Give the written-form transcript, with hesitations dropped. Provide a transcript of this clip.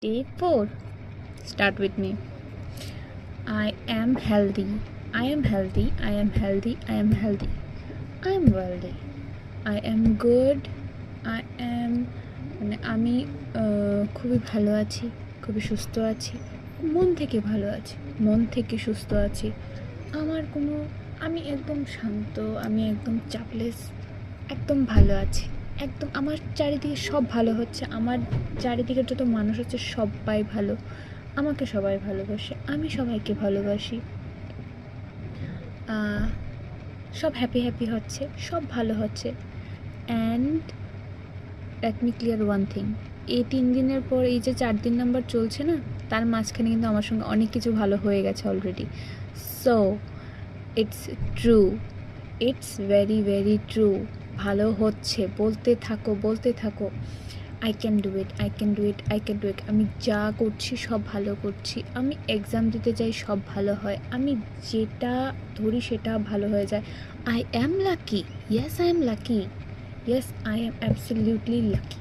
Day 4. Start with me. I am healthy. I am healthy. I am healthy. I am healthy. I am wealthy. I am good. I am আমি খুবই ভালো আছি, খুবই সুস্থ আছি, মন থেকে ভালো আছি, মন থেকে সুস্থ আছি। আমি একদম শান্ত, আমি একদম চাপলেস, একদম ভালো আছি। একদম আমার চারিদিকে সব ভালো হচ্ছে, আমার চারিদিকের যত মানুষ হচ্ছে সবাই ভালো, আমাকে সবাই ভালোবাসে, আমি সবাইকে ভালোবাসি। সব হ্যাপি হ্যাপি হচ্ছে, সব ভালো হচ্ছে। And let me clear one thing, এই 3 দিনের পর এই যে 4 দিন নাম্বার চলছে না, তার মাঝখানে কিন্তু আমার সঙ্গে অনেক কিছু ভালো হয়ে গেছে already. So it's true, it's very very true. ভালো হচ্ছে, বলতে থাকো বলতে থাকো। I can do it, I can do it, I can do it. আমি যা করছি সব ভালো করছি, আমি এক্সাম দিতে যাই সব ভালো হয়, আমি যেটা ধরি সেটা ভালো হয়ে যায়। I am lucky, yes I am lucky, yes I am absolutely lucky.